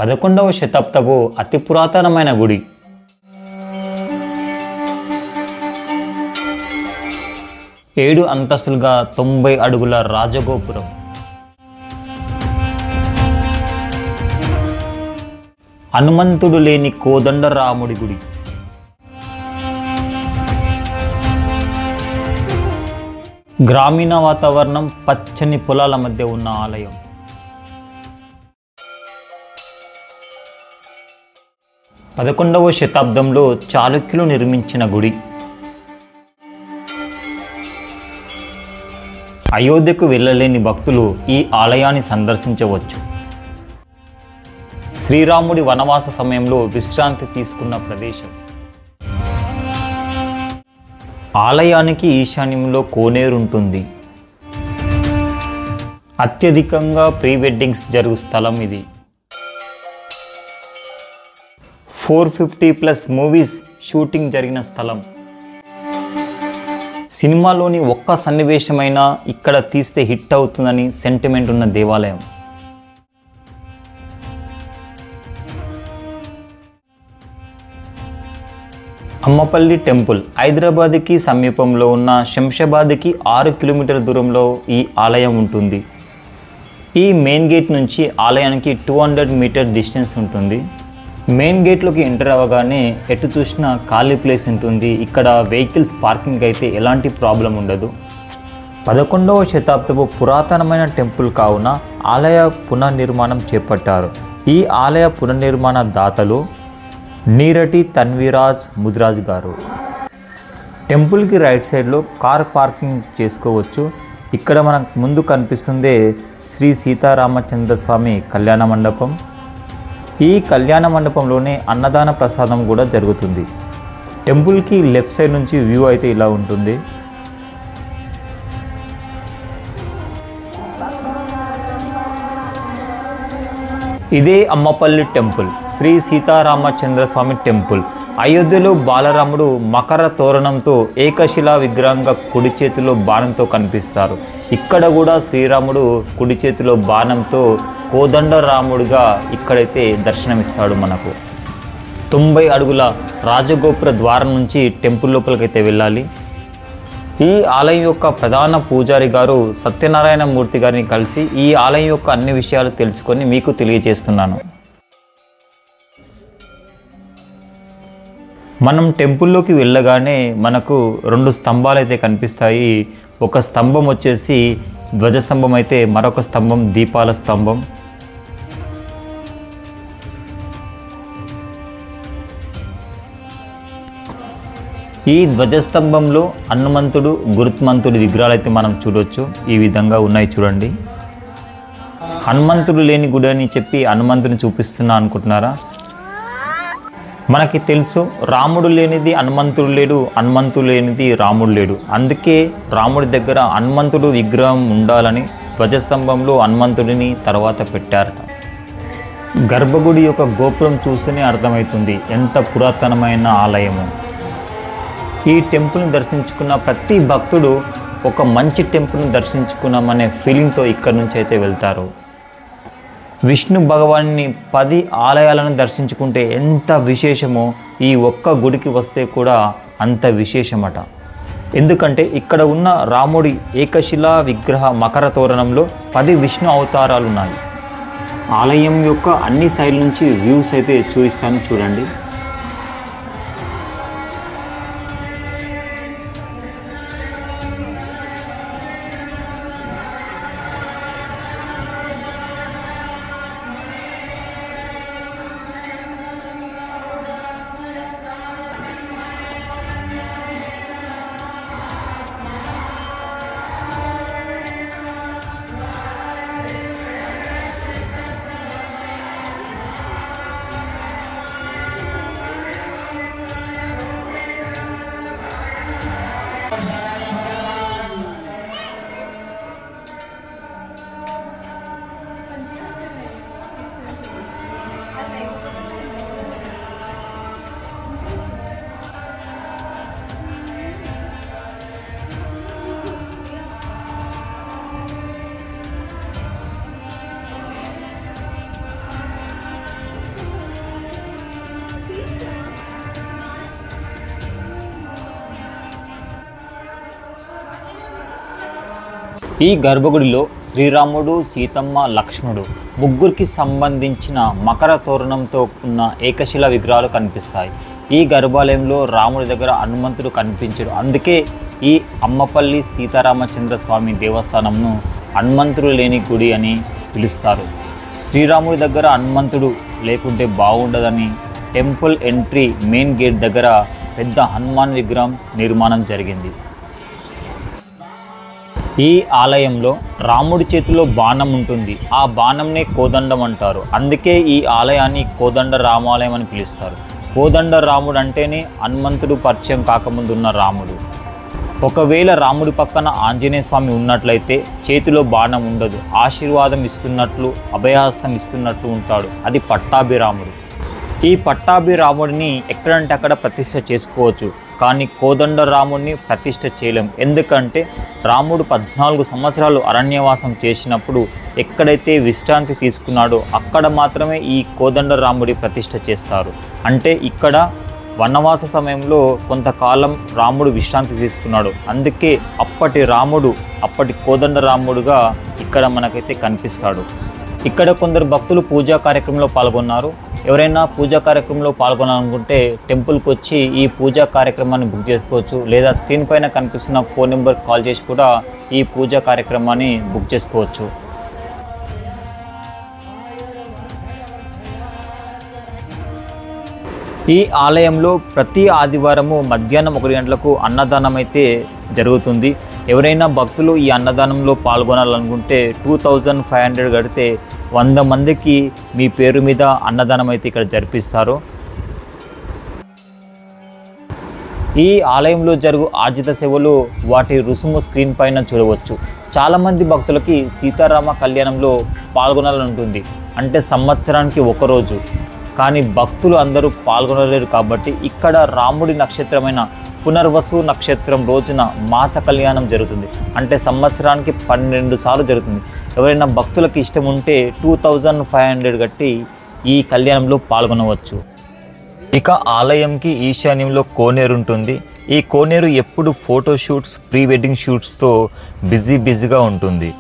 11వ శతాబ్దపు అతి పురాతనమైన గుడి. ఏడు అంతస్తులుగా 90 అడుగుల రాజగోపురం. హనుమంతుడు లేని కోదండరాముడి గుడి. గ్రామీణ వాతావరణం, పచ్చని పొలాల మధ్య ఉన్న ఆలయం. పదకొండవ శతాబ్దంలో చాళుక్యులు నిర్మించిన గుడి. అయోధ్యకు వెళ్ళలేని భక్తులు ఈ ఆలయాన్ని సందర్శించవచ్చు. శ్రీరాముడి వనవాస సమయంలో విశ్రాంతి తీసుకున్న ప్రదేశం. ఆలయానికి ఈశాన్యంలో కోనేరు ఉంటుంది. అత్యధికంగా ప్రీ వెడ్డింగ్స్ జరుగు స్థలం ఇది. 450+ మూవీస్ షూటింగ్ జరిగిన స్థలం. సినిమాలోని ఒక్క సన్నివేశమైనా ఇక్కడ తీస్తే హిట్ అవుతుందని సెంటిమెంట్ ఉన్న దేవాలయం. అమ్మపల్లి టెంపుల్ హైదరాబాద్కి సమీపంలో ఉన్న శంషాబాద్కి 6 కిలోమీటర్ల దూరంలో ఈ ఆలయం ఉంటుంది. ఈ మెయిన్ గేట్ నుంచి ఆలయానికి 200 మీటర్ డిస్టెన్స్ ఉంటుంది. మెయిన్ గేట్లోకి ఎంటర్ అవ్వగానే ఎటు చూసినా ఖాళీ ప్లేస్ ఉంటుంది. ఇక్కడ వెహికల్స్ పార్కింగ్ అయితే ఎలాంటి ప్రాబ్లం ఉండదు. 11వ శతాబ్దపు పురాతనమైన టెంపుల్ కావున ఆలయ పునర్నిర్మాణం చేపట్టారు. ఈ ఆలయ పునర్నిర్మాణ దాతలు నీరటి తన్వీరాజ్ ముదిరాజ్ గారు. టెంపుల్కి రైట్ సైడ్లో కార్ పార్కింగ్ చేసుకోవచ్చు. ఇక్కడ మనకు ముందు కనిపిస్తుందే శ్రీ సీతారామచంద్ర స్వామి కళ్యాణ మండపం. ఈ కళ్యాణ మండపంలోనే అన్నదాన ప్రసాదం కూడా జరుగుతుంది. టెంపుల్కి లెఫ్ట్ సైడ్ నుంచి వ్యూ అయితే ఇలా ఉంటుంది. ఇదే అమ్మపల్లి టెంపుల్, శ్రీ సీతారామచంద్ర స్వామి టెంపుల్. అయోధ్యలో బాలరాముడు మకర తోరణంతో ఏకశిలా విగ్రహంగా కుడి చేతిలో బాణంతో కనిపిస్తారు. ఇక్కడ కూడా శ్రీరాముడు కుడి చేతిలో బాణంతో కోదండరాముడిగా ఇక్కడైతే దర్శనమిస్తాడు మనకు. 90 అడుగుల రాజగోపుర ద్వారం నుంచి టెంపుల్ లోపలికైతే వెళ్ళాలి. ఈ ఆలయం యొక్క ప్రధాన పూజారి గారు సత్యనారాయణ మూర్తి గారిని కలిసి ఈ ఆలయం యొక్క అన్ని విషయాలు తెలుసుకొని మీకు తెలియజేస్తున్నాను. మనం టెంపుల్లోకి వెళ్ళగానే మనకు 2 స్తంభాలు అయితే కనిపిస్తాయి. ఒక స్తంభం వచ్చేసి ధ్వజస్తంభం అయితే మరొక స్తంభం దీపాల స్తంభం. ఈ ధ్వజస్తంభంలో హనుమంతుడు, గురుత్మంతుడి విగ్రహాలు అయితే మనం చూడవచ్చు. ఈ విధంగా ఉన్నాయి చూడండి. హనుమంతుడు లేని గుడి అని చెప్పి హనుమంతుని చూపిస్తున్నా అనుకుంటున్నారా? మనకి తెలుసు రాముడు లేనిది హనుమంతుడు లేడు, హనుమంతుడు లేనిది రాముడు లేడు. అందుకే రాముడి దగ్గర హనుమంతుడు విగ్రహం ఉండాలని ధ్వజస్తంభంలో హనుమంతుడిని తర్వాత పెట్టారట. గర్భగుడి యొక్క గోపురం చూస్తేనే అర్థమవుతుంది ఎంత పురాతనమైన ఆలయము. ఈ టెంపుల్ని దర్శించుకున్న ప్రతి భక్తుడు ఒక మంచి టెంపుల్ని దర్శించుకున్నామనే ఫీలింగ్తో ఇక్కడి నుంచి అయితే వెళ్తారు. విష్ణు భగవాన్ని 10 ఆలయాలను దర్శించుకుంటే ఎంత విశేషమో ఈ ఒక్క గుడికి వస్తే కూడా అంత విశేషమట. ఎందుకంటే ఇక్కడ ఉన్న రాముడి ఏకశిలా విగ్రహ మకర తోరణంలో 10 విష్ణు అవతారాలు ఉన్నాయి. ఆలయం యొక్క అన్ని సైడ్ల నుంచి వ్యూస్ అయితే చూపిస్తాను చూడండి. ఈ గర్భగుడిలో శ్రీరాముడు, సీతమ్మ, లక్ష్మణుడు ముగ్గురికి సంబంధించిన మకర తోరణంతో ఉన్న ఏకశిలా విగ్రహాలు కనిపిస్తాయి. ఈ గర్భాలయంలో రాముడి దగ్గర హనుమంతుడు కనిపించడు. అందుకే ఈ అమ్మపల్లి సీతారామచంద్ర స్వామి దేవస్థానంను హనుమంతుడు లేని గుడి అని పిలుస్తారు. శ్రీరాముడి దగ్గర హనుమంతుడు లేకుంటే బాగుండదని టెంపుల్ ఎంట్రీ మెయిన్ గేట్ దగ్గర పెద్ద హనుమాన్ విగ్రహం నిర్మాణం జరిగింది. ఈ ఆలయంలో రాముడి చేతిలో బాణం ఉంటుంది. ఆ బాణంనే కోదండం అంటారు. అందుకే ఈ ఆలయాన్ని కోదండ రామాలయం అని పిలుస్తారు. కోదండ రాముడు అంటేనే హనుమంతుడు పరిచయం కాకముందున్న రాముడు. ఒకవేళ రాముడి పక్కన ఆంజనేయ స్వామి ఉన్నట్లయితే చేతిలో బాణం ఉండదు. ఆశీర్వాదం ఇస్తున్నట్లు, అభయహస్తం ఇస్తున్నట్లు ఉంటాడు. అది పట్టాభిరాముడు. ఈ పట్టాభిరాముడిని ఎక్కడంటే అక్కడ ప్రతిష్ఠ చేసుకోవచ్చు, కానీ కోదండ రాముడిని ప్రతిష్ఠ చేయలేం. ఎందుకంటే రాముడు 14 సంవత్సరాలు అరణ్యవాసం చేసినప్పుడు ఎక్కడైతే విశ్రాంతి తీసుకున్నాడో అక్కడ మాత్రమే ఈ కోదండ రాముడి ప్రతిష్ఠ చేస్తారు. అంటే ఇక్కడ వనవాస సమయంలో కొంతకాలం రాముడు విశ్రాంతి తీసుకున్నాడు. అందుకే అప్పటి రాముడు, అప్పటి కోదండ రాముడుగా ఇక్కడ మనకైతే కనిపిస్తాడు. ఇక్కడ కొందరు భక్తులు పూజా కార్యక్రమంలో పాల్గొన్నారు. ఎవరైనా పూజా కార్యక్రమంలో పాల్గొనాలనుకుంటే టెంపుల్కి వచ్చి ఈ పూజా కార్యక్రమాన్ని బుక్ చేసుకోవచ్చు, లేదా స్క్రీన్ పైన కనిపిస్తున్న ఫోన్ నెంబర్ కాల్ చేసి కూడా ఈ పూజా కార్యక్రమాన్ని బుక్ చేసుకోవచ్చు. ఈ ఆలయంలో ప్రతి ఆదివారము మధ్యాహ్నం 1 గంటలకు అన్నదానం అయితే జరుగుతుంది. ఎవరైనా భక్తులు ఈ అన్నదానంలో పాల్గొనాలనుకుంటే 2500 కడితే 100 మందికి మీ పేరు మీద అన్నదానం అయితే ఇక్కడ జరిపిస్తారు. ఈ ఆలయంలో జరుగు ఆర్జిత సేవలు వాటి రుసుము స్క్రీన్ పైన చూడవచ్చు. చాలామంది భక్తులకి సీతారామ కళ్యాణంలో పాల్గొనాలని ఉంటుంది, అంటే సంవత్సరానికి ఒకరోజు. కానీ భక్తులు అందరూ పాల్గొనలేరు కాబట్టి ఇక్కడ రాముడి నక్షత్రమైన పునర్వసు నక్షత్రం రోజున మాస కళ్యాణం జరుగుతుంది. అంటే సంవత్సరానికి 12 సార్లు జరుగుతుంది. ఎవరైనా భక్తులకు ఇష్టం ఉంటే 2500 కట్టి ఈ కళ్యాణంలో పాల్గొనవచ్చు. ఇక ఆలయంకి ఈశాన్యంలో కోనేరు ఉంటుంది. ఈ కోనేరు ఎప్పుడు ఫోటోషూట్స్, ప్రీ వెడ్డింగ్ షూట్స్తో బిజీగా ఉంటుంది.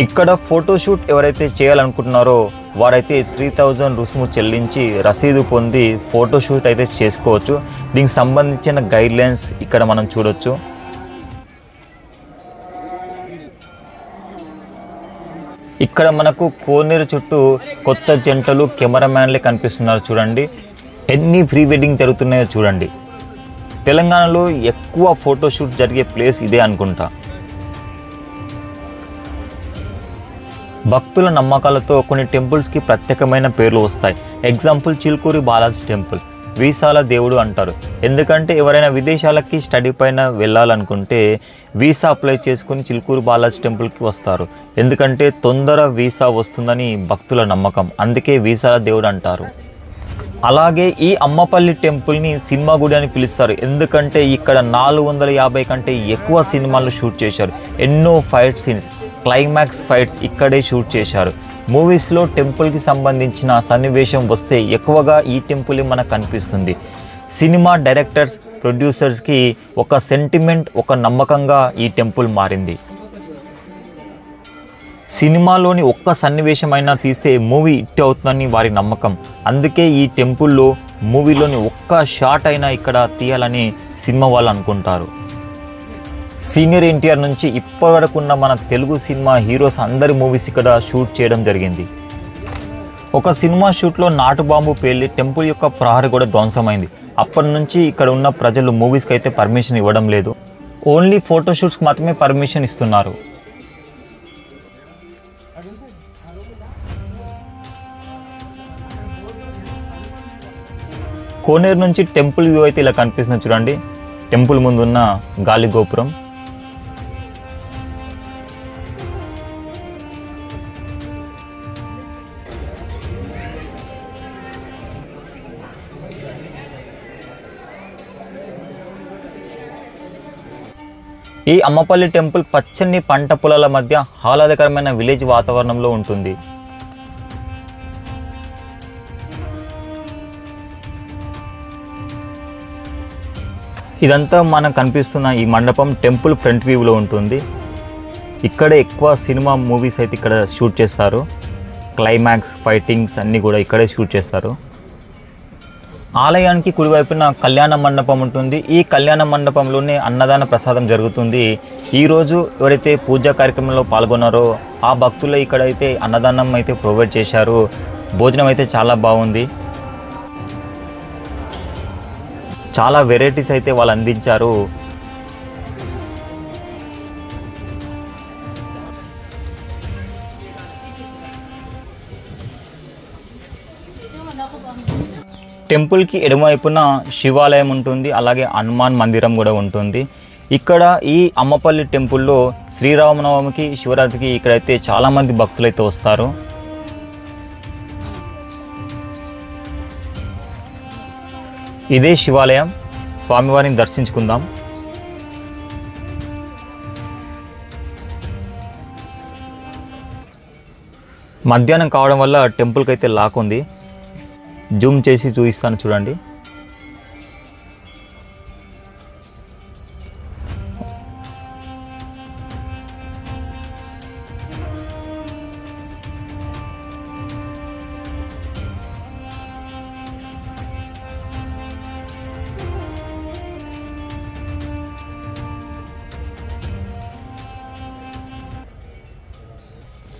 ఇక్కడ ఫోటోషూట్ ఎవరైతే చేయాలనుకుంటున్నారో వారైతే 3000 రుసుము చెల్లించి రసీదు పొంది ఫోటోషూట్ అయితే చేసుకోవచ్చు. దీనికి సంబంధించిన గైడ్లైన్స్ ఇక్కడ మనం చూడొచ్చు. ఇక్కడ మనకు కోనేరు చుట్టూ కొత్త జంటలు, కెమెరామ్యాన్లే కనిపిస్తున్నారు. చూడండి ఎన్ని ప్రీ వెడ్డింగ్ జరుగుతున్నాయో చూడండి. తెలంగాణలో ఎక్కువ ఫోటోషూట్ జరిగే ప్లేస్ ఇదే అనుకుంటా. భక్తుల నమ్మకాలతో కొన్ని టెంపుల్స్కి ప్రత్యేకమైన పేర్లు వస్తాయి. ఎగ్జాంపుల్ చిలుకూరి బాలాజీ టెంపుల్ వీసాల దేవుడు అంటారు. ఎందుకంటే ఎవరైనా విదేశాలకి స్టడీ పైన వెళ్ళాలనుకుంటే వీసా అప్లై చేసుకుని చిలుకూరి బాలాజీ టెంపుల్కి వస్తారు. ఎందుకంటే తొందర వీసా వస్తుందని భక్తుల నమ్మకం. అందుకే వీసాల దేవుడు అంటారు. అలాగే ఈ అమ్మపల్లి టెంపుల్ని సినిమా గుడి అని పిలుస్తారు. ఎందుకంటే ఇక్కడ 450 కంటే ఎక్కువ సినిమాలు షూట్ చేశారు. ఎన్నో ఫైట్ సీన్స్, క్లైమాక్స్ ఫైట్స్ ఇక్కడే షూట్ చేశారు. మూవీస్లో టెంపుల్కి సంబంధించిన సన్నివేశం వస్తే ఎక్కువగా ఈ టెంపులే మనకు కనిపిస్తుంది. సినిమా డైరెక్టర్స్, ప్రొడ్యూసర్స్కి ఒక సెంటిమెంట్, ఒక నమ్మకంగా ఈ టెంపుల్ మారింది. సినిమాలోని ఒక్క సన్నివేశమైనా తీస్తే మూవీ హిట్ అవుతుందని వారి నమ్మకం. అందుకే ఈ టెంపుల్లో మూవీలోని ఒక్క షాట్ అయినా ఇక్కడ తీయాలని సినిమా వాళ్ళు అనుకుంటారు. సీనియర్ ఎన్టీఆర్ నుంచి ఇప్పటి వరకు ఉన్న మన తెలుగు సినిమా హీరోస్ అందరి మూవీస్ ఇక్కడ షూట్ చేయడం జరిగింది. ఒక సినిమా షూట్లో నాటు బాంబు పేలి టెంపుల్ యొక్క ప్రహరీ కూడా ధ్వంసమైంది. అప్పటి నుంచి ఇక్కడ ఉన్న ప్రజలు మూవీస్కి అయితే పర్మిషన్ ఇవ్వడం లేదు. ఓన్లీ ఫోటోషూట్స్కి మాత్రమే పర్మిషన్ ఇస్తున్నారు. కోనేరు నుంచి టెంపుల్ వ్యూ అయితే ఇలా కనిపిస్తుంది. చూడండి టెంపుల్ ముందున్న గాలి గోపురం. ఈ అమ్మపల్లి టెంపుల్ పచ్చని పంట పొలాల మధ్య ఆహ్లాదకరమైన విలేజ్ వాతావరణంలో ఉంటుంది. ఇదంతా మనకు కనిపిస్తున్న ఈ మండపం టెంపుల్ ఫ్రంట్ వ్యూలో ఉంటుంది. ఇక్కడ ఎక్కువ సినిమా మూవీస్ అయితే ఇక్కడ షూట్ చేస్తారు. క్లైమాక్స్, ఫైటింగ్స్ అన్నీ కూడా ఇక్కడే షూట్ చేస్తారు. ఆలయానికి కుడివైపున కళ్యాణ మండపం ఉంటుంది. ఈ కళ్యాణ మండపంలోనే అన్నదాన ప్రసాదం జరుగుతుంది. ఈరోజు ఎవరైతే పూజా కార్యక్రమంలో పాల్గొన్నారో ఆ భక్తులు ఇక్కడైతే అన్నదానం అయితే ప్రొవైడ్ చేశారు. భోజనం అయితే చాలా బాగుంది. చాలా వెరైటీస్ అయితే వాళ్ళు అందించారు. టెంపుల్కి ఎడమవైపున శివాలయం ఉంటుంది, అలాగే హనుమాన్ మందిరం కూడా ఉంటుంది. ఇక్కడ ఈ అమ్మపల్లి టెంపుల్లో శ్రీరామనవమికి, శివరాత్రికి ఇక్కడైతే చాలామంది భక్తులు అయితే వస్తారు. ఇదే శివాలయం. స్వామివారిని దర్శించుకుందాం. మధ్యాహ్నం కావడం వల్ల టెంపుల్కి అయితే లాక్ ఉంది. జూమ్ చేసి చూపిస్తాను చూడండి.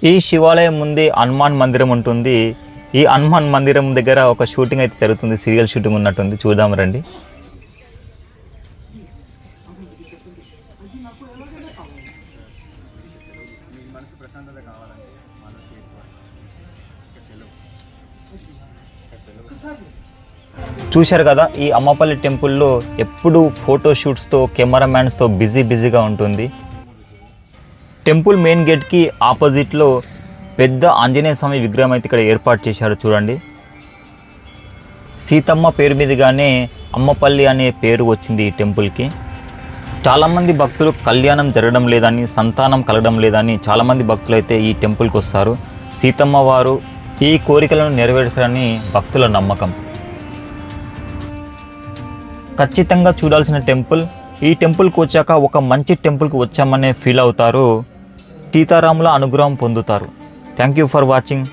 ఈ శివాలయం ముందే హనుమాన్ మందిరం ఉంటుంది. ఈ హనుమాన్ మందిరం దగ్గర ఒక షూటింగ్ అయితే జరుగుతుంది, సీరియల్ షూటింగ్ ఉన్నట్టుంది. చూద్దాం రండి. చూశారు కదా, ఈ అమ్మపల్లి టెంపుల్లో ఎప్పుడు ఫోటోషూట్స్తో, కెమెరామ్యాన్స్తో బిజీగా ఉంటుంది. టెంపుల్ మెయిన్ గేట్కి ఆపోజిట్లో పెద్ద ఆంజనేయ స్వామి విగ్రహం అయితే ఇక్కడ ఏర్పాటు చేశారు చూడండి. సీతమ్మ పేరు మీదుగానే అమ్మపల్లి అనే పేరు వచ్చింది ఈ టెంపుల్కి. చాలామంది భక్తులు కళ్యాణం జరగడం లేదని, సంతానం కలగడం లేదని చాలామంది భక్తులు అయితే ఈ టెంపుల్కి వస్తారు. సీతమ్మ వారు ఈ కోరికలను నెరవేర్చారని భక్తుల నమ్మకం. ఖచ్చితంగా చూడాల్సిన టెంపుల్. ఈ టెంపుల్కి వచ్చాక ఒక మంచి టెంపుల్కి వచ్చామనే ఫీల్ అవుతారు. సీతారాముల అనుగ్రహం పొందుతారు. Thank you for watching.